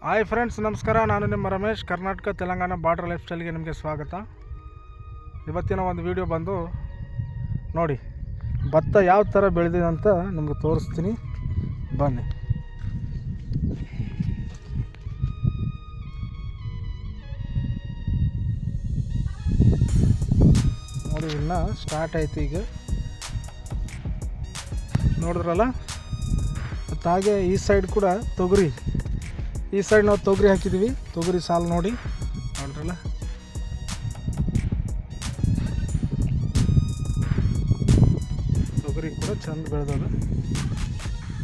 Hi friends, ನಮಸ್ಕಾರ. ನಾನು ನಿಮ್ಮ ರಮೇಶ್. ಕರ್ನಾಟಕ ತೆಲಂಗಾಣ ಬಾರ್ಡರ್ ಲೈಫ್ ಸ್ಟೈಲ್ಗೆ ನಿಮಗೆ ಸ್ವಾಗತ. ಇವತ್ತಿನ ಒಂದು ವಿಡಿಯೋ ಬಂದು ನೋಡಿ, ಭತ್ತ ಯಾವ ಥರ ಬೆಳೆದಿದೆ ಅಂತ ನಿಮಗೆ ತೋರಿಸ್ತೀನಿ, ಬನ್ನಿ. ನೋಡಿ, ಇನ್ನು ಸ್ಟಾರ್ಟ್ ಆಯ್ತು. ಈಗ ನೋಡಿದ್ರಲ್ಲ, ಮತ್ತು ಹಾಗೆ ಈ ಸೈಡ್ ಕೂಡ ತೊಗರಿ, ಈ ಸೈಡ್ ನಾವು ತೊಗರಿ ಹಾಕಿದ್ದೀವಿ. ತೊಗರಿ ಸಾಲು ನೋಡ್ರಲ್ಲ. ತೊಗರಿ ಕೂಡ ಚಂದ ಬೆಳೆದದ.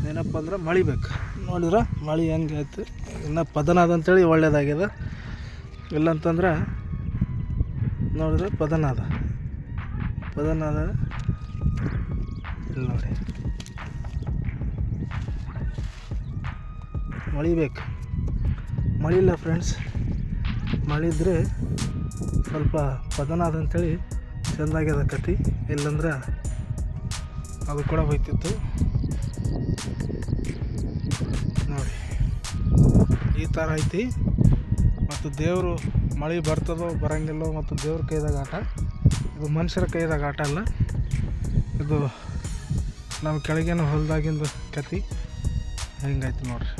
ಏನಪ್ಪ ಅಂದ್ರೆ ಮಳೆ ಬೇಕು. ನೋಡಿದ್ರೆ ಮಳೆ ಹೆಂಗೆ ಆಯ್ತು, ಇನ್ನು ಪದನಾದ ಅಂತೇಳಿ ಒಳ್ಳೇದಾಗ್ಯದ. ಇಲ್ಲಂತಂದ್ರೆ ನೋಡಿದ್ರೆ ಪದನಾದ ಇಲ್ಲಿ ನೋಡಿ, ಮಳೆ ಬೇಕು. ಮಳೆ ಇಲ್ಲ ಫ್ರೆಂಡ್ಸ್. ಮಳೆ ಇದ್ದರೆ ಸ್ವಲ್ಪ ಪದನಾದ ಅಂತೇಳಿ ಚೆಂದಾಗ್ಯದ ಕತಿ. ಇಲ್ಲಂದ್ರೆ ಅದು ಕೂಡ ಹೋಯ್ತಿತ್ತು. ನೋಡಿ, ಈ ಥರ ಐತಿ. ಮತ್ತು ದೇವರು ಮಳೆ ಬರ್ತದೋ ಬರೋಂಗಿಲ್ಲೋ, ಮತ್ತು ದೇವ್ರ ಕೈದಾಗ ಆಟ. ಇದು ಮನುಷ್ಯರ ಕೈದಾಗ ಆಟ ಅಲ್ಲ, ಇದು ನಮ್ಮ ಕೆಳಗೇನು ಹೊಲದಾಗಿಂದು ಕತಿ. ಹೆಂಗಾಯ್ತು ನೋಡ್ರಿ.